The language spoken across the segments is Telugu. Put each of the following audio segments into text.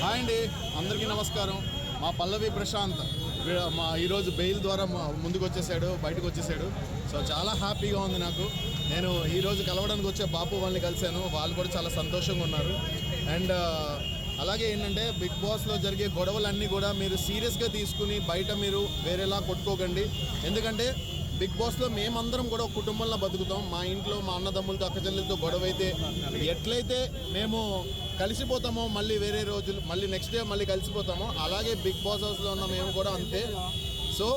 హాయ్ అండి, అందరికీ నమస్కారం. మా పల్లవి ప్రశాంత్ మా ఈరోజు బెయిల్ ద్వారా ముందుకు వచ్చేసాడు, బయటకు వచ్చేసాడు. సో చాలా హ్యాపీగా ఉంది నాకు. నేను ఈరోజు కలవడానికి వచ్చే బాపు వాళ్ళని కలిశాను, వాళ్ళు కూడా చాలా సంతోషంగా ఉన్నారు. అండ్ అలాగే ఏంటంటే బిగ్ బాస్లో జరిగే గొడవలన్నీ కూడా మీరు సీరియస్గా తీసుకుని బయట మీరు వేరేలా కొట్టుకోకండి. ఎందుకంటే బిగ్ బాస్లో మేమందరం కూడా ఒక కుటుంబంలో బతుకుతాం. మా ఇంట్లో మా అన్నదమ్ములతో అక్కచెల్లెలతో గొడవ అయితే ఎట్లయితే మేము కలిసిపోతామో మళ్ళీ వేరే రోజులు మళ్ళీ నెక్స్ట్ డే మళ్ళీ కలిసిపోతామో అలాగే బిగ్ బాస్ హౌస్లో ఉన్న మేము కూడా అంతే. సో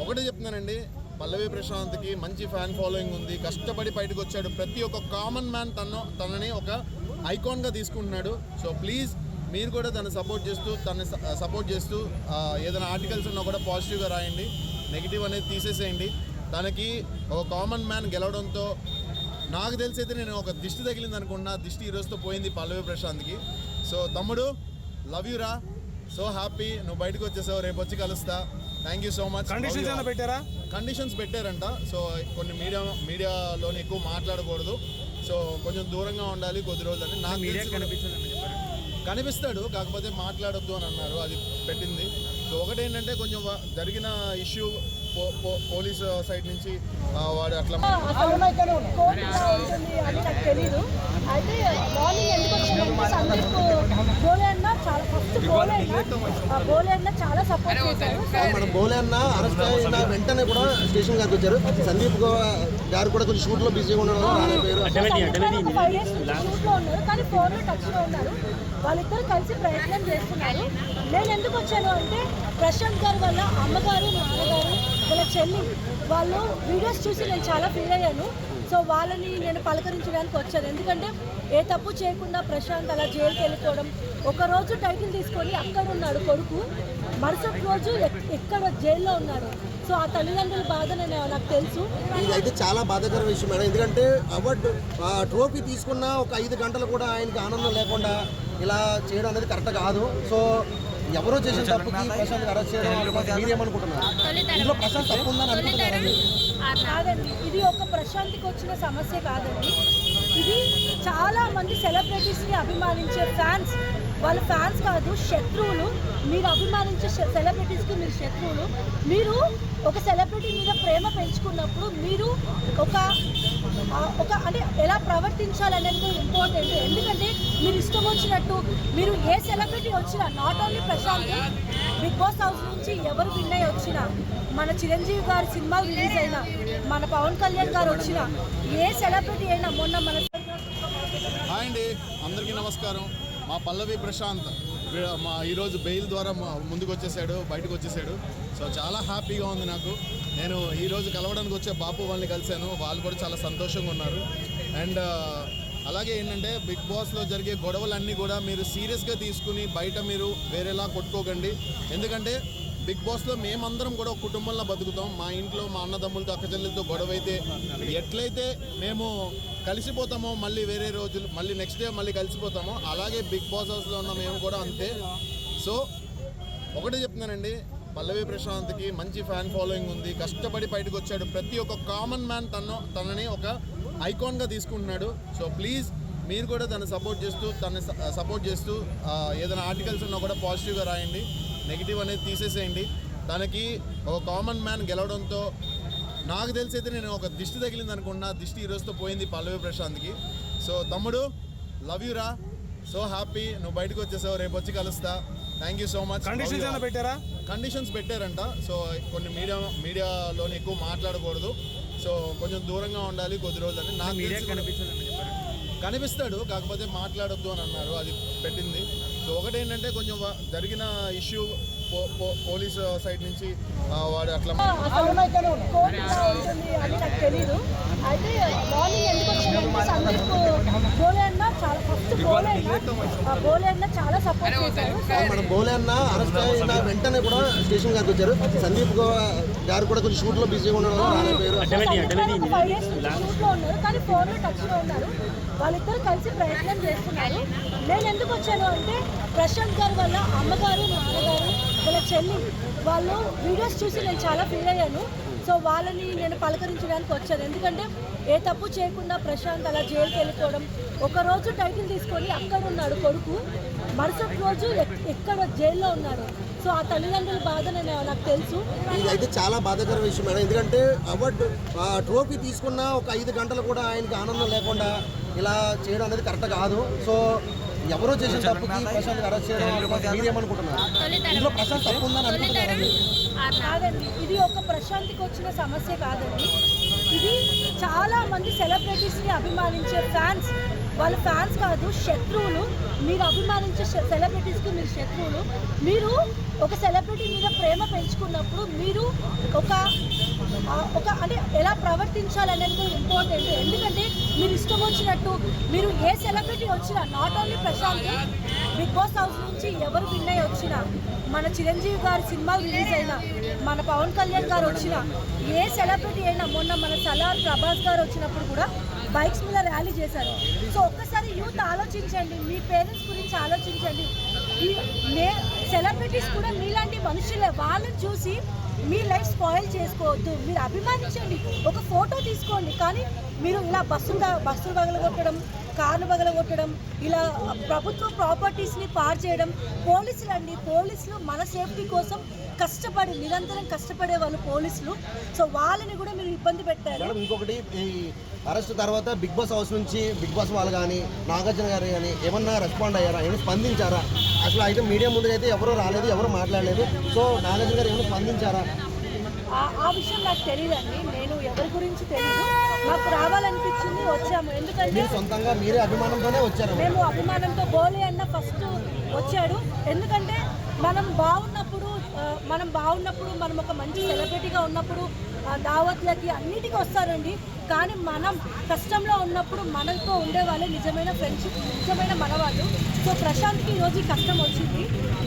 ఒకటే చెప్తున్నానండి, పల్లవి ప్రశాంత్కి మంచి ఫ్యాన్ ఫాలోయింగ్ ఉంది, కష్టపడి బయటకు వచ్చాడు. ప్రతి ఒక్క కామన్ మ్యాన్ తనని ఒక ఐకాన్గా తీసుకుంటున్నాడు. సో ప్లీజ్ మీరు కూడా తను సపోర్ట్ చేస్తూ ఏదైనా ఆర్టికల్స్ ఉన్నా కూడా పాజిటివ్గా రాయండి, నెగిటివ్ అనేది తీసేసేయండి. తనకి ఒక కామన్ మ్యాన్ గెలవడంతో నాకు తెలిసి అయితే నేను ఒక దిష్టి తగిలింది అనుకున్నా, దిష్టి ఈరోజుతో పోయింది పల్లవి ప్రశాంత్కి. సో తమ్ముడు, లవ్ యూ రా, సో హ్యాపీ నువ్వు బయటకు వచ్చేసావు, రేపు వచ్చి కలుస్తా. Thank you so much. Conditions పెట్టారంట. సో కొన్ని మీడియాలోని ఎక్కువ మాట్లాడకూడదు, సో కొంచెం దూరంగా ఉండాలి కొద్ది రోజులని. నాకు కనిపిస్తాడు, కాకపోతే మాట్లాడొద్దు అని అన్నారు, అది పెట్టింది. సో ఒకటేంటంటే కొంచెం జరిగిన ఇష్యూ పోలీస్ సైడ్ నుంచి వాడు అట్లా అని నాకు తెలీదు. అయితే మార్నింగ్ ఎందుకు వచ్చిందంటే సందీప్ బోలే అన్న చాలా ఫస్ట్ బోలే అన్న చాలా సపోర్ట్ చేశారు. మనం బోలే అన్న అరెస్ట్ అయిన వెంటనే కూడా స్టేషన్ గారికి వచ్చారు. సందీప్ గారు కూడా కొంచెం షూట్ లో బిజీగా ఉన్నారు, 5 days షూట్ లో ఉన్నారు, కానీ ఫోన్ లో టచ్ లో ఉన్నారు. వాళ్ళిద్దరు కలిసి ప్రయత్నం చేస్తున్నారు. నేను ఎందుకు వచ్చాను అంటే ప్రశాంత్ గారు వల్ల అమ్మగారు నాన్నగారు వాళ్ళ చెల్లి వాళ్ళు వీడియోస్ చూసి నేను చాలా ఫీల్ అయ్యాను. సో వాళ్ళని నేను పలకరించడానికి వచ్చాను. ఎందుకంటే ఏ తప్పు చేయకుండా ప్రశాంత్ అలా జైలుకి వెళ్ళిపోవడం, ఒకరోజు టైటిల్ తీసుకొని అక్కడ ఉన్నాడు కొడుకు, మరుసటి రోజు ఎక్కడ జైల్లో ఉన్నాడు. సో ఆ తల్లిదండ్రుల బాధ నాకు తెలుసు. ఇదైతే చాలా బాధాకర విషయం మేడం. ఎందుకంటే అవార్డు ట్రోఫీ తీసుకున్న ఒక 5 గంటలు కూడా ఆయనకి ఆనందం లేకుండా ఇలా చేయడం అనేది కరెక్ట్ కాదు. సో ఎవరో చేసిన తప్పుకి ప్రశాంత్ అరెస్ట్ చేయడం మీరేమనుకుంటున్నారు? ఇంట్లో ప్రశాంత్ తప్పు ఉందని అనుకుంటున్నారండి? కాదండి, ఇది ఒక ప్రశాంత్కి వచ్చిన సమస్య కాదండి. ఇది చాలా మంది సెలబ్రిటీస్ని అభిమానించే ఫ్యాన్స్, వాళ్ళ ఫ్యాన్స్ కాదు శత్రువులు. మీరు అభిమానించే సెలబ్రిటీస్కి మీరు శత్రువులు. మీరు ఒక సెలబ్రిటీ మీద ప్రేమ పెంచుకున్నప్పుడు మీరు ఒక అంటే ఎలా ప్రవర్తించాలనేది ఇంపార్టెంట్. ఎందుకంటే మీరు ఇష్టం వచ్చినట్టు మీరు ఏ సెలబ్రిటీ వచ్చినా, not only Prashanth, Bigg Boss house నుంచి ఎవరు విన్ అయ్యి వచ్చినా, మన చిరంజీవి గారి సినిమా రిలీజ్ అయినా, మన పవన్ కళ్యాణ్ గారు వచ్చినా, ఏ సెలబ్రిటీ అయినా మొన్న మన. హాయ్ అండి, అందరికీ నమస్కారం. మా పల్లవి ప్రశాంత్ మా ఈరోజు బెయిల్ ద్వారా ముందుకు వచ్చేసాడు, బయటకు వచ్చేసాడు. సో చాలా హ్యాపీగా ఉంది నాకు. నేను ఈరోజు కలవడానికి వచ్చే బాపు వాళ్ళని కలిశాను, వాళ్ళు కూడా చాలా సంతోషంగా ఉన్నారు. అండ్ అలాగే ఏంటంటే బిగ్ బాస్లో జరిగే గొడవలన్నీ కూడా మీరు సీరియస్గా తీసుకుని బయట మీరు వేరేలా కొట్టుకోకండి. ఎందుకంటే బిగ్ బాస్లో మేమందరం కూడా ఒక కుటుంబంలో బతుకుతాం. మా ఇంట్లో మా అన్నదమ్ములతో అక్కచెల్లెలతో గొడవ అయితే ఎట్లయితే మేము కలిసిపోతామో మళ్ళీ వేరే రోజులు మళ్ళీ నెక్స్ట్ డే మళ్ళీ కలిసిపోతామో అలాగే బిగ్ బాస్ హౌస్లో ఉన్న మేము కూడా అంతే. సో ఒకటే చెప్తున్నానండి, పల్లవి ప్రశాంత్కి మంచి ఫ్యాన్ ఫాలోయింగ్ ఉంది, కష్టపడి బయటకు వచ్చాడు. ప్రతి ఒక్క కామన్ మ్యాన్ తనని ఒక ఐకాన్గా తీసుకుంటున్నాడు. సో ప్లీజ్ మీరు కూడా తను సపోర్ట్ చేస్తూ ఏదైనా ఆర్టికల్స్ ఉన్నా కూడా పాజిటివ్గా రాయండి, నెగిటివ్ అనేది తీసేసేయండి. తనకి ఒక కామన్ మ్యాన్ గెలవడంతో నాకు తెలిసి అయితే నేను ఒక దిష్టి తగిలింది అనుకున్నా, దిష్టి ఈరోజుతో పోయింది పల్లవి ప్రశాంత్కి. సో తమ్ముడు, లవ్ యూ రా, సో హ్యాపీ నువ్వు బయటకు వచ్చేసావు, రేపు వచ్చి కలుస్తా. Thank you so much. Conditions పెట్టారంట. సో కొన్ని మీడియాలోని ఎక్కువ మాట్లాడకూడదు, సో కొంచెం దూరంగా ఉండాలి కొద్ది రోజులని. నాకు కనిపిస్తాడు, కాకపోతే మాట్లాడొద్దు అని అన్నారు, అది పెట్టింది. సో ఒకటేంటంటే కొంచెం జరిగిన ఇష్యూ పోలీస్ సైడ్ నుంచి వాడు అట్లా అని నాకు తెలీదు. అయితే మార్నింగ్ ఎందుకు వచ్చిందంటే సందీప్ బోలే అన్న చాలా ఫస్ట్ బోలే అన్న చాలా సపోర్ట్ చేశారు. మనం బోలే అన్న అరెస్ట్ అయిన వెంటనే కూడా స్టేషన్ గారికి వచ్చారు. సందీప్ గారు కూడా కొంచెం షూట్ లో బిజీగా ఉన్నారు, 5 days షూట్ లో ఉన్నారు, కానీ ఫోన్ లో టచ్ లో ఉన్నారు. వాళ్ళిద్దరు కలిసి ప్రయత్నం చేస్తున్నారు. నేను ఎందుకు వచ్చాను అంటే ప్రశాంత్ గారు వల్ల అమ్మగారు నాన్నగారు వాళ్ళ చెల్లి వాళ్ళు వీడియోస్ చూసి నేను చాలా ఫీల్ అయ్యాను. సో వాళ్ళని నేను పలకరించడానికి వచ్చాను. ఎందుకంటే ఏ ఏ తప్పు చేయకుండా ప్రశాంత్ అలా జైలుకి వెళ్ళిపోవడం, ఒకరోజు టైటిల్ తీసుకొని అక్కడ ఉన్నాడు కొడుకు, మరుసటి రోజు ఎక్కడ జైల్లో ఉన్నాడు. సో ఆ తల్లిదండ్రుల బాధ నాకు తెలుసు. ఇదైతే చాలా బాధాకర విషయం మేడం, ఎందుకంటే అవార్డు ట్రోఫీ తీసుకున్న ఒక 5 గంటలు కూడా ఆయనకి ఆనందం లేకుండా ఇలా చేయడం అనేది కరెక్ట్ కాదు. సో ఎవరో చేసిన తప్పుకి ప్రశాంత్ అరెస్ట్ చేయడం మీరేమనుకుంటున్నారు? ఇందులో ప్రశాంత్ తప్పు ఉందని అనుకుంటున్నారండి? కాదండి, ఇది ఒక ప్రశాంత్కి వచ్చిన సమస్య కాదండి. ఇది చాలా మంది సెలబ్రిటీస్ని అభిమానించే ఫ్యాన్స్, వాళ్ళ ఫ్యాన్స్ కాదు శత్రువులు. మీరు అభిమానించే సెలబ్రిటీస్కి మీరు శత్రువులు. మీరు ఒక సెలబ్రిటీ మీద ప్రేమ పెంచుకున్నప్పుడు మీరు ఒక అంటే ఎలా ప్రవర్తించాలనేది ఇంపార్టెంట్. ఎందుకంటే మీరు ఇష్టం వచ్చినట్టు మీరు ఏ సెలబ్రిటీ వచ్చినా, not only Prashanth, Bigg Boss house నుంచి ఎవరు విన్ అయ్యి వచ్చినా, మన చిరంజీవి గారి సినిమాలు రిలీజ్ అయినా, మన పవన్ కళ్యాణ్ గారు వచ్చినా, ఏ సెలబ్రిటీ అయినా, మొన్న మన సలార్ ప్రభాస్ గారు వచ్చినప్పుడు కూడా బైక్స్ మీద ర్యాలీ చేశారు. సో ఒక్కసారి యూత్ ఆలోచించండి, మీ పేరెంట్స్ గురించి ఆలోచించండి. సెలబ్రిటీస్ కూడా మీలాంటి మనుషులే, వాళ్ళని చూసి మీ లైఫ్ స్పాయిల్ చేసుకోవద్దు. మీరు అభిమానించండి, ఒక ఫోటో తీసుకోండి, కానీ మీరు ఇలా బస్సులు పగలగొట్టడం, కార్లు పగలగొట్టడం, ఇలా ప్రభుత్వ ప్రాపర్టీస్ని పాడు చేయడం. పోలీసులు మన సేఫ్టీ కోసం నిరంతరం కష్టపడే వాళ్ళు పోలీసులు. సో వాళ్ళని కూడా మీరు ఇబ్బంది పెట్టారు. ఇంకొకటి, ఈ అరెస్ట్ తర్వాత బిగ్ బాస్ హౌస్ నుంచి బిగ్ బాస్ వాళ్ళు కానీ నాగార్జున గారు కానీ ఏమన్నా రెస్పాండ్ అయ్యారా, ఏమైనా స్పందించారా? అసలు అయితే మీడియా ముందుకు అయితే ఎవరు రాలేదు, ఎవరు మాట్లాడలేదు. సో నాగార్జున గారు ఏమైనా స్పందించారా? ఆ విషయం నాకు తెలియదండి, నేను ఎవరి గురించి తెలియదు. నాకు రావాలనిపించింది, వచ్చాము. ఎందుకంటే సొంతంగా మీరే అభిమానంతోనే వచ్చారు. మేము అభిమానంతో, బోలే అన్న ఫస్ట్ వచ్చాడు. ఎందుకంటే మనం బాగున్నప్పుడు మనం ఒక మంచి సెలబ్రిటీగా ఉన్నప్పుడు దావత్లకి అన్నిటికీ వస్తారండి. కానీ మనం కష్టంలో ఉన్నప్పుడు మనతో ఉండేవాళ్ళే నిజమైన ఫ్రెండ్షిప్, నిజమైన మనవాళ్ళు. సో ప్రశాంత్కి ఈరోజు ఈ కష్టం వచ్చింది.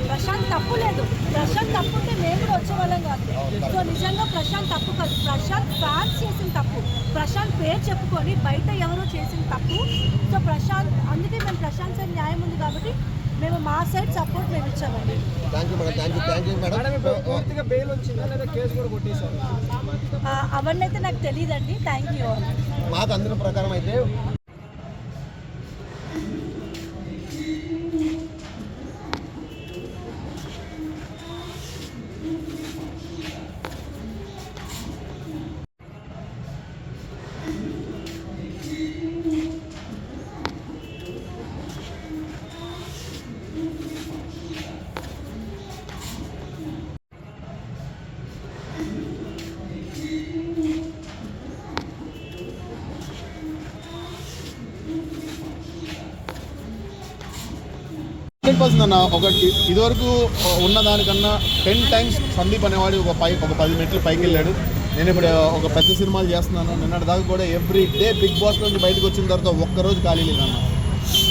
ప్రశాంత్ తప్పు లేదు, ప్రశాంత్ తప్పు ఉంటే మేము కూడా వచ్చేవాళ్ళం కాదు. సో నిజంగా ప్రశాంత్ తప్పు కాదు, ప్రశాంత్ ఫ్యాన్స్ చేసిన తప్పు, ప్రశాంత్ పేరు చెప్పుకొని బయట ఎవరో చేసిన తప్పు. సో అందుకే మేము ప్రశాంత్ సార్ న్యాయం ఉంది కాబట్టి మేము మా సైడ్ సపోర్ట్ మేము ఇచ్చామండి. అవన్నీ అయితే నాకు తెలియదండి. Thank you. మాకు అందరి ప్రకారం అయితే అన్న ఒకటి ఇదివరకు ఉన్న దానికన్నా 10 times సందీప్ అనేవాడు ఒక 10 మెట్లు పైకి వెళ్ళాడు. నేను ఇప్పుడు ఒక పెద్ద సినిమాలు చేస్తున్నాను. నిన్నటి దాకా కూడా ఎవ్రీ డే బిగ్ బాస్ నుంచి బయటకు వచ్చిన తర్వాత ఒక్కరోజు ఖాళీ లేదన్న,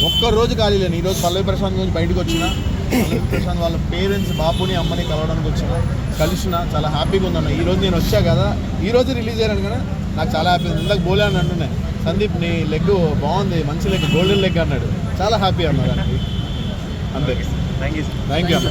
ఒక్కరోజు ఖాళీ లేను. ఈరోజు పల్లవి ప్రశాంత్ నుంచి బయటకు వచ్చిన, పల్లవి ప్రశాంత్ వాళ్ళ పేరెంట్స్ బాబుని అమ్మని కలవడానికి కలిసిన చాలా హ్యాపీగా ఉందన్న. ఈరోజు నేను వచ్చా కదా, ఈరోజు రిలీజ్ అయ్యాను కదా, నాకు చాలా హ్యాపీ ఉంది. ఇందాక బోలే అని అంటున్నాయి, సందీప్ నీ లెగ్ బాగుంది, మంచి లెగ్, గోల్డెన్ లెగ్ అన్నాడు. చాలా హ్యాపీ అన్న దానికి. అంతే. థ్యాంక్ యూ అన్న.